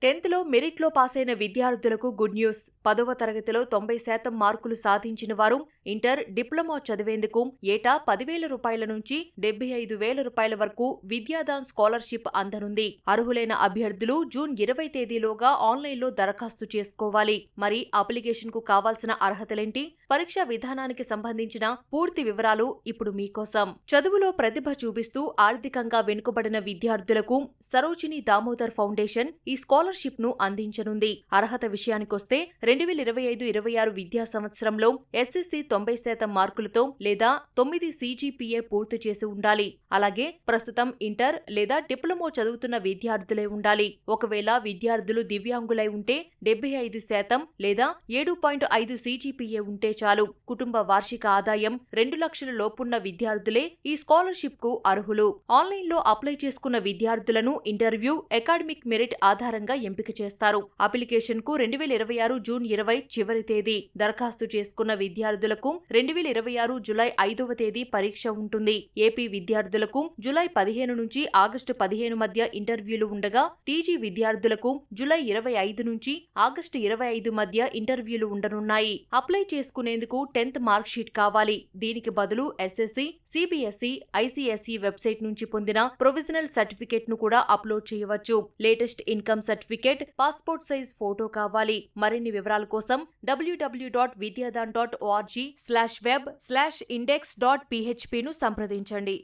10th మెరిట్లో పాసైన విద్యార్థులకు good news. 10వ తరగతిలో 90% మార్కులు సాధించిన వారు ఇంటర్, డిప్లొమా చదివేందుకు ఏటా 10,000 రూపాయల నుంచి 75,000 రూపాయల వరకు విద్యాదాన్ స్కాలర్షిప్ అందనుంది. అర్హులైన అభ్యర్థులు జూన్ 20 తేదీలోగా ఆన్లైన్లో దరఖాస్తు చేసుకోవాలి. మరి అప్లికేషన్ కు కావాల్సిన అర్హతలేంటి? పరీక్షా విధానానికి సంబంధించిన పూర్తి వివరాలు ఇప్పుడు మీకోసం. చదువులో ప్రతిభ చూపిస్తూ ఆర్థికంగా వెనుకబడిన విద్యార్థులకు సరోజిని దామోదర్ ఫౌండేషన్ ఈ స్కాలర్షిప్ ను అందించనుంది. అర్హత విషయానికొస్తే 2025-26 విద్యా సంవత్సరంలో ఎస్ఎస్సి 90% మార్కులతో లేదా 9 CGPA పూర్తి చేసి ఉండాలి. అలాగే ప్రస్తుతం ఇంటర్ లేదా డిప్లొమా చదువుతున్న విద్యార్థులే ఉండాలి. ఒకవేళ విద్యార్థులు దివ్యాంగులై ఉంటే 75% లేదా 7.5 CGPA ఉంటే చాలు. కుటుంబ వార్షిక ఆదాయం 2 లక్షల లోపున్న విద్యార్థులే ఈ స్కాలర్షిప్ కు అర్హులు. ఆన్లైన్లో అప్లై చేసుకున్న విద్యార్థులను ఇంటర్వ్యూ, అకాడమిక్ మెరిట్ ఆధారంగా ఎంపిక చేస్తారు. అప్లికేషన్ కు 2026 జూన్ 20 చివరి తేదీ. దరఖాస్తు చేసుకున్న విద్యార్థులకు 2026 జులై 5వ తేదీ పరీక్ష ఉంటుంది. ఏపీ విద్యార్థులకు జులై 15 నుంచి ఆగస్టు 15 మధ్య ఇంటర్వ్యూలు ఉండగా, టీజీ విద్యార్థులకు జులై 25 నుంచి ఆగస్టు 25 మధ్య ఇంటర్వ్యూలు ఉండనున్నాయి. అప్లై చేసుకునేందుకు 10th మార్క్ షీట్ కావాలి. దీనికి బదులు ఎస్ఎస్సి, సిబిఎస్ఈ, ఐసిఎస్ఈ వెబ్సైట్ నుంచి పొందిన ప్రొవిజనల్ సర్టిఫికేట్ ను కూడా అప్లోడ్ చేయవచ్చు. Latest income certificate, passport size photo కావాలి. మరిన్ని వివరాల కోసం www.vidyadan.org/web/index.php ను సంప్రదించండి.